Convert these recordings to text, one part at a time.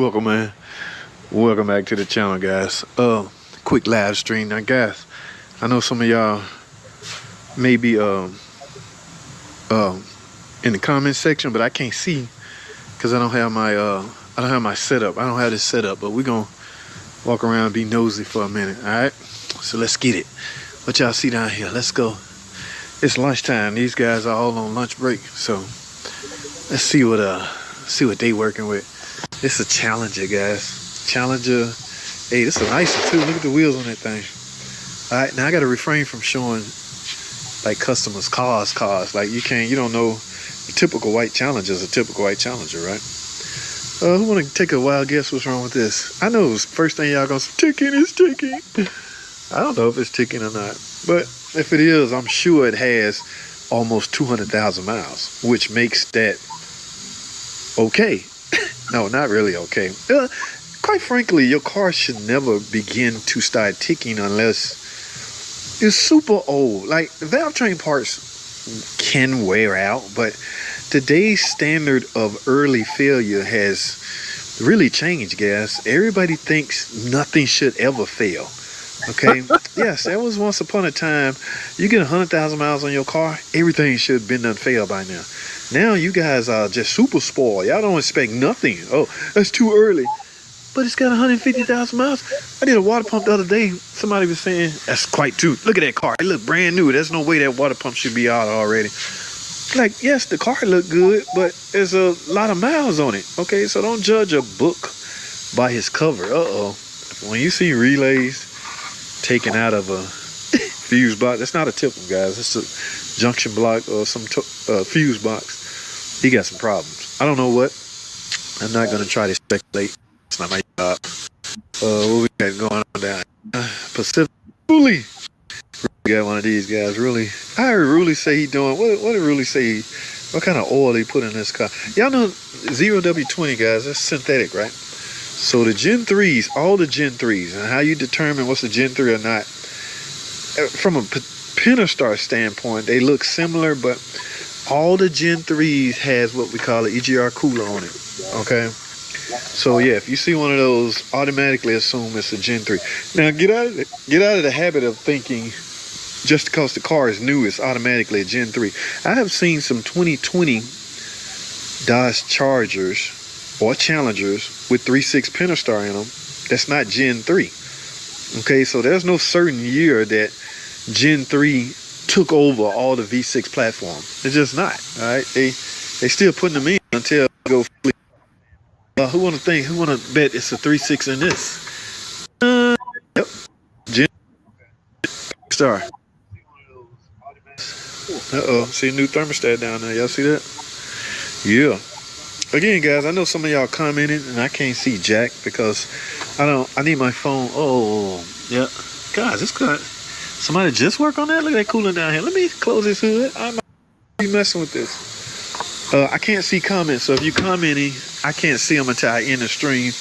Welcome, man. Welcome back to the channel, guys. Quick live stream. Now, guys, I know some of y'all may be in the comment section, but I can't see because I don't have my setup. I don't have this set up, but we're gonna walk around and be nosy for a minute. All right, so let's get it. What y'all see down here? Let's go. It's lunchtime. These guys are all on lunch break, so let's see what they working with. It's a Challenger, guys. Challenger. Hey, this is a nice one too. Look at the wheels on that thing. All right, now I got to refrain from showing like customers cars. Like you don't know the typical white Challenger is a typical white Challenger, right? Who want to take a wild guess what's wrong with this? I know first thing y'all gonna say, ticking is ticking. I don't know if it's ticking or not, but if it is, I'm sure it has almost 200,000 miles, which makes that okay. No, not really okay. Quite frankly, your car should never begin to start ticking unless it's super old. Like, valve train parts can wear out, but today's standard of early failure has really changed, guys. Everybody thinks nothing should ever fail. Okay? Yes, there was once upon a time, you get 100,000 miles on your car, everything should have been done fail by now. Now you guys are just super spoiled. Y'all don't expect nothing. Oh, that's too early. But it's got 150,000 miles. I did a water pump the other day. Somebody was saying, that's quite true. Look at that car. It looked brand new. There's no way that water pump should be out already. Like, yes, the car looked good, but there's a lot of miles on it. Okay, so don't judge a book by his cover. Uh-oh. When you see relays taken out of a fuse box, that's not a tip, guys. It's a junction block or some fuse box. He got some problems. I don't know what. I'm not going to try to speculate. It's not my job. What we got going on down Pacific? Ruley. We got one of these guys. Really. I heard Ruley say he doing. What did Ruley say? What kind of oil he put in this car? Y'all know 0W20, guys. That's synthetic, right? So the Gen 3s, all the Gen 3s, and how you determine what's a Gen 3 or not. From a Pentastar standpoint, they look similar, but all the Gen 3s has what we call an EGR cooler on it. Okay? So yeah, if you see one of those, automatically assume it's a Gen 3. Now get out of the habit of thinking just because the car is new, it's automatically a Gen 3. I have seen some 2020 Dodge Chargers or Challengers with 3.6 Pentastar in them. That's not Gen 3. Okay, so there's no certain year that Gen 3 took over all the V6 platform. It's just not. All right, they still putting them in until they go flip. Who want to bet it's a 3.6 in this? Yep. Gen Star. See a new thermostat down there. Y'all see that? Yeah. Again, guys, I know some of y'all commented and I can't see jack because I need my phone. Oh, yeah. Guys, it's good. Somebody just work on that? Look at that cooling down here. Let me close this hood. I might be messing with this. I can't see comments, so if you commenting, I can't see them until I end the stream.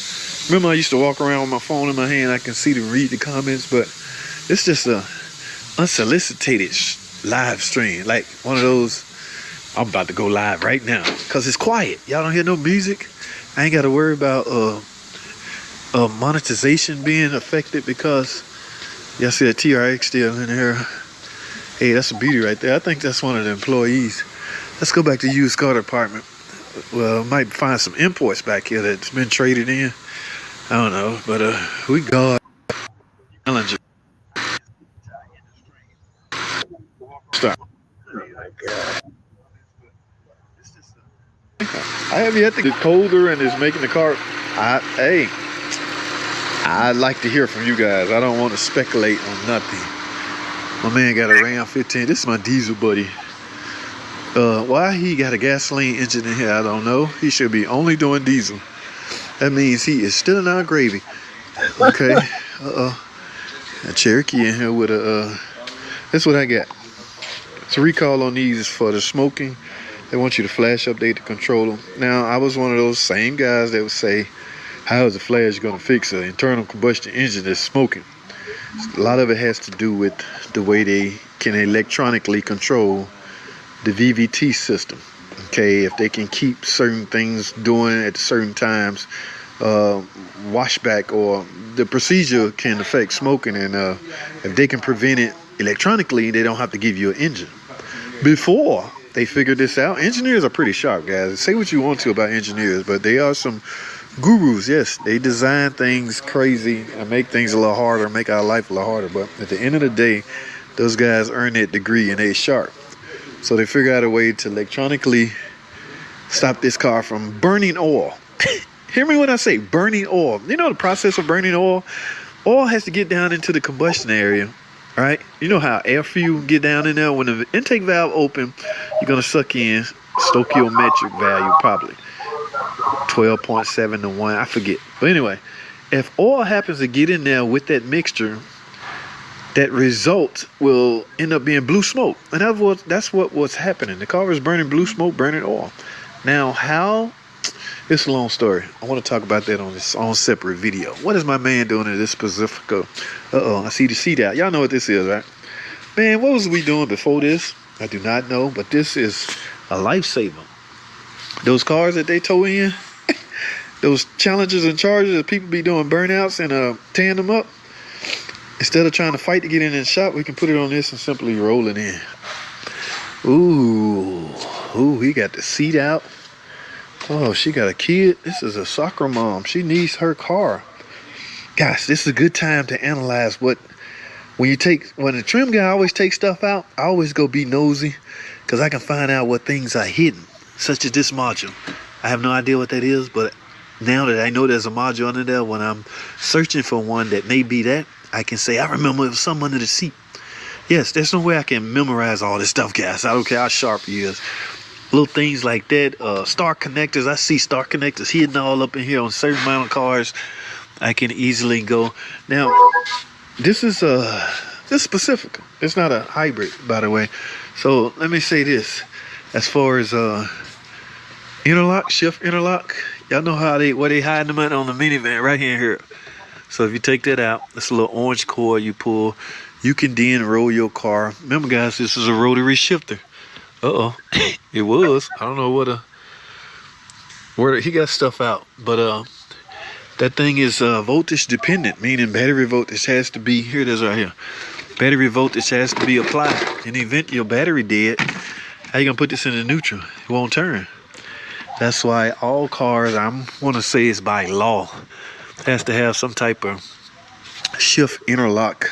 Remember, I used to walk around with my phone in my hand. I can see to read the comments, but it's just a unsolicited live stream, like one of those. I'm about to go live right now because it's quiet. Y'all don't hear no music. I ain't got to worry about monetization being affected because y'all see that TRX still in here. Hey, that's a beauty right there. I think that's one of the employees. Let's go back to used car department. Well, might find some imports back here that's been traded in. I don't know, but we got Challenger. Stop. I have yet to get colder and it's making the car. I'd like to hear from you guys. I don't want to speculate on nothing. My man got a Ram 15. This is my diesel buddy. Why he got a gasoline engine in here, I don't know. He should be only doing diesel. That means he is still in our gravy. Okay. A Cherokee in here with a. That's what I got. So recall on these is for the smoking. They want you to flash update the controller. Now, I was one of those same guys that would say, how is the flash going to fix an internal combustion engine that's smoking? A lot of it has to do with the way they can electronically control the VVT system. Okay, if they can keep certain things doing at certain times, washback, or the procedure can affect smoking, and if they can prevent it electronically, they don't have to give you an engine. Before they figured this out, engineers are pretty sharp, guys. Say what you want to about engineers, but they are some gurus. Yes, they design things crazy and make things a little harder, make our life a little harder. But at the end of the day, those guys earn that degree and they sharp. So they figure out a way to electronically stop this car from burning oil. Hear me when I say burning oil. You know the process of burning oil? Oil has to get down into the combustion area, right? You know how air fuel get down in there? When the intake valve open, you're going to suck in stoichiometric value, probably 12.7 to 1, I forget. But anyway, if oil happens to get in there with that mixture, that result will end up being blue smoke. And that's what was happening. The car was burning blue smoke, burning oil. Now, how? It's a long story. I want to talk about that on this own separate video. What is my man doing in this Pacifica? I see the seat out. Y'all know what this is, right? Man, what was we doing before this? I do not know, but this is a lifesaver. Those cars that they tow in, those Challengers and Chargers that people be doing burnouts and tearing them up. Instead of trying to fight to get in the shop, we can put it on this and simply roll it in. Ooh, he got the seat out. Oh, she got a kid. This is a soccer mom. She needs her car. Gosh, this is a good time to analyze when the trim guy always takes stuff out, I always go be nosy because I can find out what things are hidden, such as this module. I have no idea what that is, but now that I know there's a module under there, when I'm searching for one that may be that, I can say, I remember it was something under the seat. Yes, there's no way I can memorize all this stuff, guys. I don't care how sharp he is. Little things like that, star connectors. I see star connectors hidden all up in here on certain amount of cars. I can easily go. Now, this is Pacifica. It's not a hybrid, by the way. So let me say this: as far as interlock, shift interlock, y'all know where they hiding them at on the minivan right here. So if you take that out, it's a little orange cord you pull. You can then roll your car. Remember, guys, this is a rotary shifter. It was. I don't know where he got stuff out, but that thing is voltage dependent, meaning battery voltage has to be, here it is right here. Battery voltage has to be applied. In the event your battery dead, how you gonna put this in the neutral? It won't turn. That's why all cars, I want to say it's by law, has to have some type of shift interlock,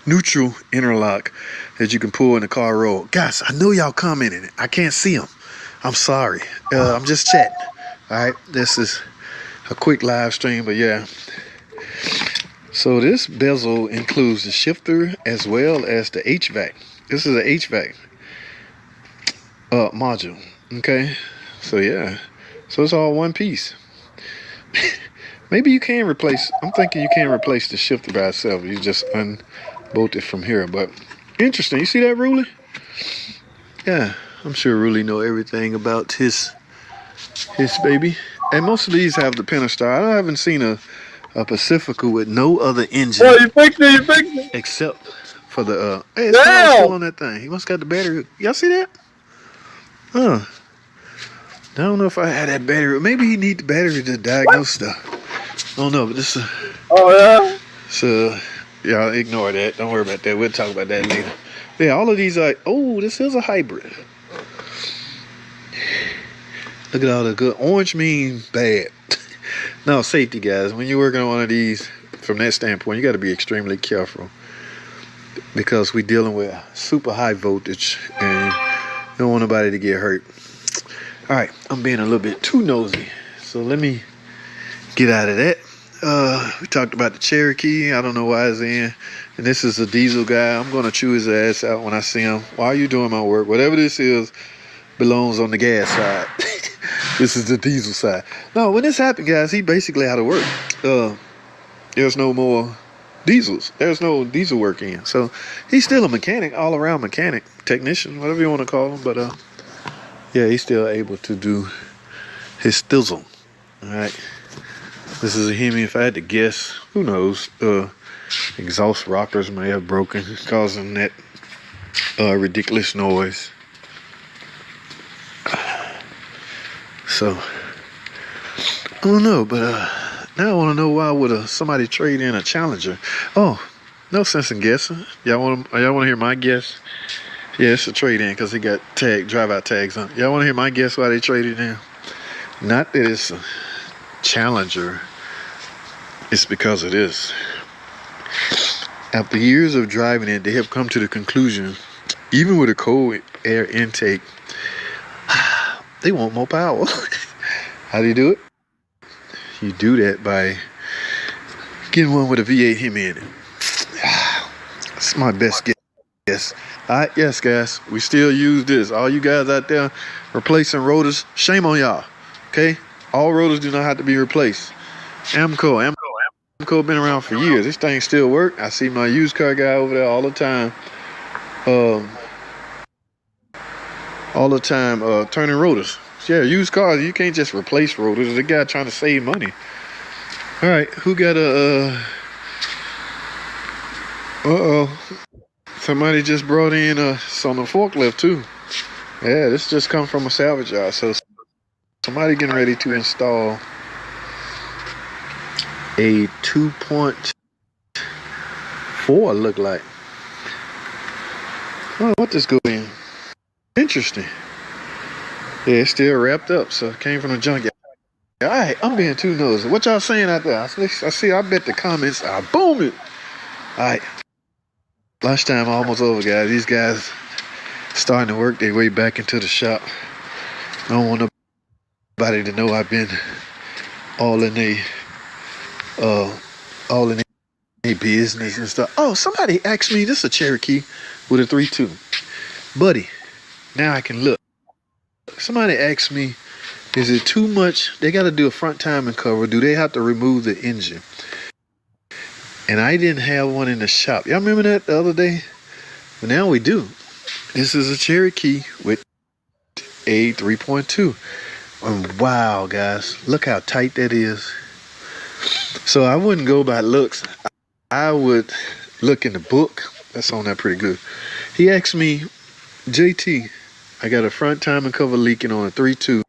neutral interlock that you can pull in the car roll. Guys, I know y'all commenting it. I can't see them. I'm sorry. I'm just chatting. All right, this is a quick live stream, but yeah. So this bezel includes the shifter as well as the HVAC. This is an HVAC module. Okay, so yeah, so it's all one piece. Maybe you can replace. I'm thinking you can replace the shifter by itself. You just unbolt it from here, but. Interesting. You see that, Ruli? Yeah, I'm sure Ruli know everything about his baby. And most of these have the Pentastar. I haven't seen a Pacifica with no other engine. Oh, you fixed it. Except for the hey, it's still on that thing. He must got the battery. Y'all see that? I don't know if I had that battery. Maybe he need the battery to diagnose stuff. I don't know, but this is. Oh yeah. So. Y'all ignore that. Don't worry about that. We'll talk about that later. Yeah, all of these are. Oh, this is a hybrid. Look at all the good. Orange means bad. No, safety, guys. When you're working on one of these, from that standpoint, you got to be extremely careful because we're dealing with super high voltage and you don't want nobody to get hurt. All right, I'm being a little bit too nosy, so let me get out of that. We talked about the Cherokee. I don't know why it's in. And this is a diesel guy. I'm going to chew his ass out when I see him. Why are you doing my work? Whatever this is belongs on the gas side. This is the diesel side. No, when this happened, guys, he basically out of work. There's no more diesels. There's no diesel work in. So he's still a mechanic, all-around mechanic, technician, whatever you want to call him. But yeah, he's still able to do his thizzle. All right. This is a Hemi. If I had to guess, who knows? Exhaust rockers may have broken, causing that ridiculous noise. So, I don't know, but Now I want to know why would somebody trade in a Challenger? Oh, no sense in guessing. Y'all want to hear my guess? Yeah, it's a trade in because it got drive out tags on. Y'all want to hear my guess why they traded in? Not that it's a Challenger. It's because of this. After years of driving it, they have come to the conclusion, even with a cold air intake, they want more power. How do you do it? You do that by getting one with a V8 Hemi in it. That's my best guess. All right, yes, guys, we still use this. All you guys out there replacing rotors, shame on y'all. Okay, all rotors do not have to be replaced. Amco been around for years. This thing still work. I see my used car guy over there all the time. Turning rotors. Yeah, used cars, you can't just replace rotors. The guy trying to save money. All right, who got a somebody just brought in it's on the forklift too. Yeah, this just come from a salvage yard. So somebody getting ready to install a 2.4 look like. Oh, what this go in? Interesting. Yeah, it's still wrapped up, so it came from the junkyard. All right, I'm being too nosy. What y'all saying out there? I see. I bet the comments are booming. All right, lunchtime almost over, guys. These guys starting to work their way back into the shop. I don't want nobody to know I've been all in their business and stuff. Oh, somebody asked me. This is a Cherokee with a 3.2, buddy. Now I can look. Somebody asked me, is it too much? They got to do a front timing cover. Do they have to remove the engine? And I didn't have one in the shop. Y'all remember that the other day? But now we do. This is a Cherokee with a 3.2. And wow, guys, look how tight that is. So I wouldn't go by looks. I would look in the book. That's on that pretty good. He asked me, JT, I got a front timing cover leaking on a 3.2.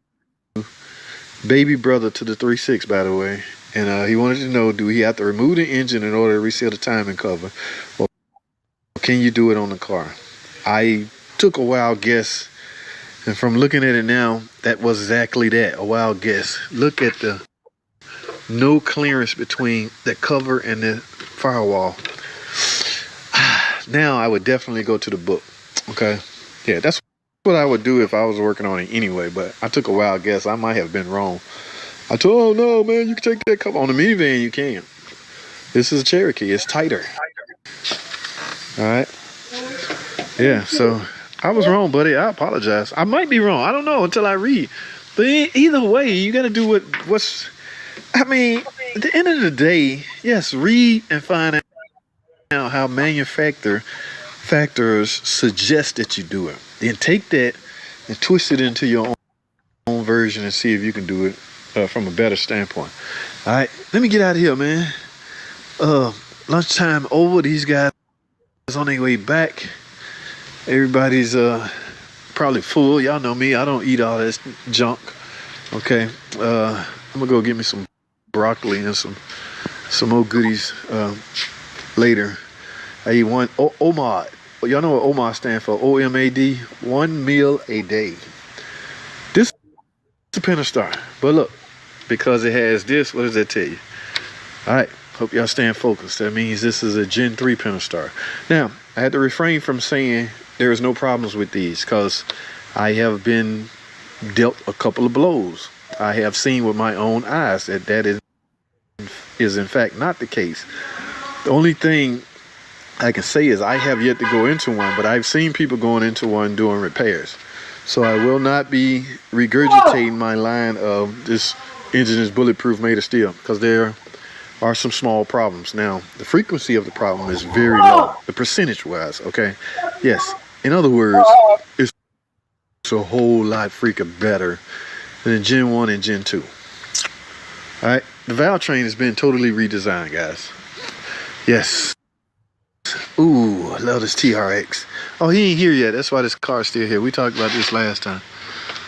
Baby brother to the 3.6, by the way. And he wanted to know, do he have to remove the engine in order to reseal the timing cover? Or can you do it on the car? I took a wild guess. And from looking at it now, that was exactly that, a wild guess. Look at the no clearance between the cover and the firewall. Now I would definitely go to the book. Okay? Yeah, that's what I would do if I was working on it anyway, but I took a wild guess. I might have been wrong. I told, oh no, man, you can take that cover. On the minivan, you can. This is a Cherokee. It's tighter. All right? Yeah, so I was wrong, buddy. I apologize. I might be wrong. I don't know until I read. But either way, you got to do what's... I mean, at the end of the day, yes, read and find out how manufacturers suggest that you do it. Then take that and twist it into your own version and see if you can do it from a better standpoint. All right, let me get out of here, man. Lunchtime over. These guys on their way back. Everybody's probably full. Y'all know me. I don't eat all this junk. Okay, I'm gonna go get me some broccoli and some more goodies later. I eat one OMAD. Y'all know what OMAD stands for? OMAD, 1 meal a day. This is a Pentastar, but look, because it has this, what does that tell you? All right, hope y'all staying focused. That means this is a Gen 3 Pentastar. Now, I had to refrain from saying there is no problems with these because I have been dealt a couple of blows. I have seen with my own eyes that is in fact not the case. The only thing I can say is I have yet to go into one, but I've seen people going into one doing repairs. So I will not be regurgitating my line of this engine is bulletproof, made of steel, because there are some small problems. Now, the frequency of the problem is very low, the percentage-wise, okay? Yes, in other words, it's a whole lot freaking better than Gen 1 and Gen 2. All right, the valve train has been totally redesigned, guys. Yes. Ooh, I love this TRX. Oh, he ain't here yet. That's why this car's still here. We talked about this last time.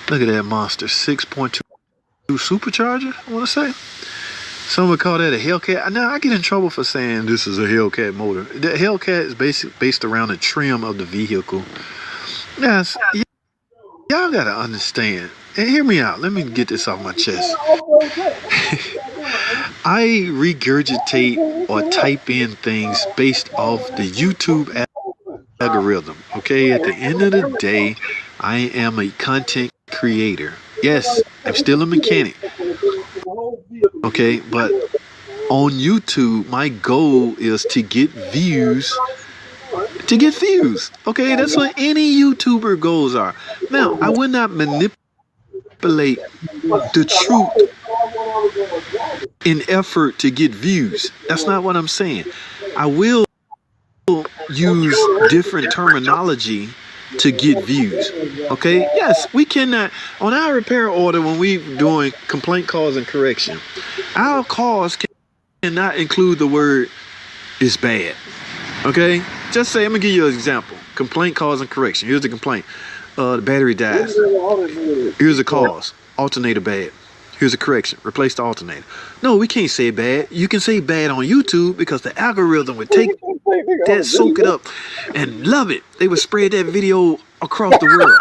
Look at that monster. 6.2 supercharger, I want to say. Some would call that a Hellcat. Now I get in trouble for saying this is a Hellcat motor. The Hellcat is based around the trim of the vehicle. Yes, y'all gotta understand. And hear me out. Let me get this off my chest. I regurgitate or type in things based off the YouTube algorithm. Okay, at the end of the day, I am a content creator. Yes, I'm still a mechanic. Okay, but on YouTube, my goal is to get views. To get views. Okay, that's what any YouTuber goals are. Now, I would not manipulate the truth in effort to get views. That's not what I'm saying. I will use different terminology to get views. Okay, yes, we cannot on our repair order when we doing complaint, cause, and correction, our cause cannot include the word is bad. Okay, just say, I'm gonna give you an example. Complaint, cause, and correction. Here's the complaint. The battery dies. Here's the cause. Alternator bad. Here's a correction. Replace the alternator. No, we can't say bad. You can say bad on YouTube because the algorithm would take that, soak it up, and love it. They would spread that video across the world.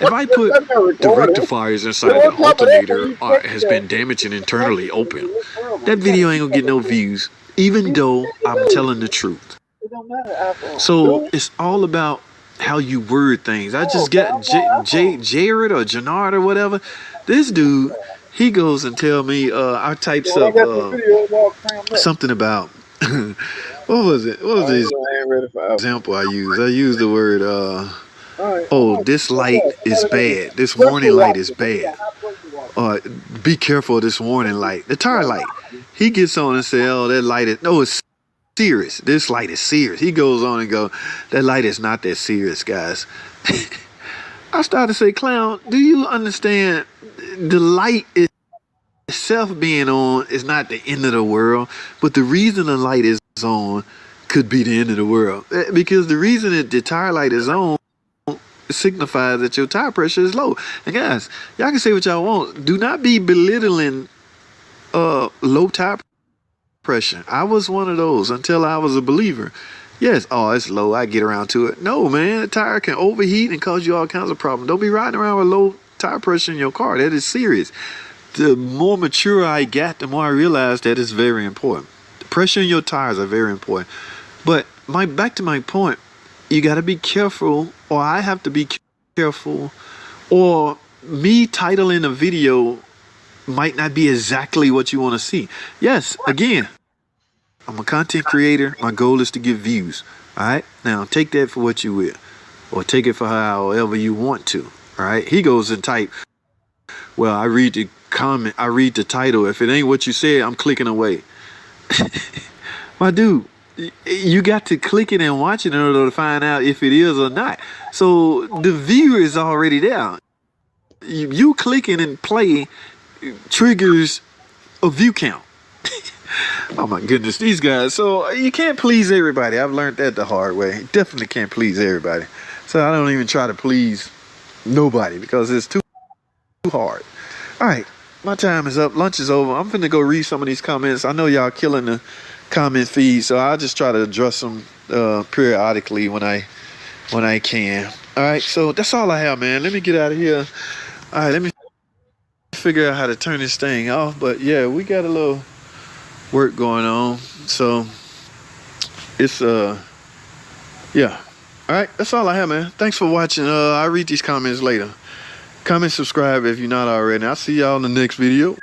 If I put the rectifiers inside the alternator has been damaged and internally open, that video ain't gonna get no views, even though I'm telling the truth. So it's all about how you word things. I just got Jared or Jannard or whatever. This dude, he goes and tell me, I types up something about, what was it? What was this example I used? I used the word, oh, this light is bad. This warning light is bad. Be careful of this warning light. The tire light. He gets on and say, oh, that light is, no, it's serious. This light is serious. He goes on and go, that light is not that serious, guys. I started to say, clown, do you understand the light itself being on is not the end of the world, but the reason the light is on could be the end of the world. Because the reason that the tire light is on signifies that your tire pressure is low. And guys, y'all can say what y'all want. Do not be belittling low tire pressure. I was one of those until I was a believer. Yes, oh, it's low, I get around to it. No, man, the tire can overheat and cause you all kinds of problems. Don't be riding around with low tire pressure in your car. That is serious. The more mature I got, the more I realized that is very important. The pressure in your tires are very important. But back to my point, you got to be careful, or I have to be careful, or me titling a video might not be exactly what you want to see. Yes, again, I'm a content creator. My goal is to get views. All right, now take that for what you will, or take it for however you want to. All right, he goes and type, well, I read the comment, I read the title. If it ain't what you said, I'm clicking away. My dude, you got to click it and watch it in order to find out if it is or not. So the viewer is already there. You clicking and play triggers a view count. Oh my goodness, these guys. So you can't please everybody. I've learned that the hard way. Definitely can't please everybody. So I don't even try to please nobody because it's too hard. All right, my time is up. Lunch is over. I'm finna go read some of these comments. I know y'all killing the comment feed, so I'll just try to address them periodically when I can. All right, so that's all I have, man. Let me get out of here. All right, let me figure out how to turn this thing off. But yeah, we got a little work going on, so it's yeah. All right, that's all I have, man. Thanks for watching. I'll read these comments later. Comment, subscribe if you're not already. I'll see y'all in the next video.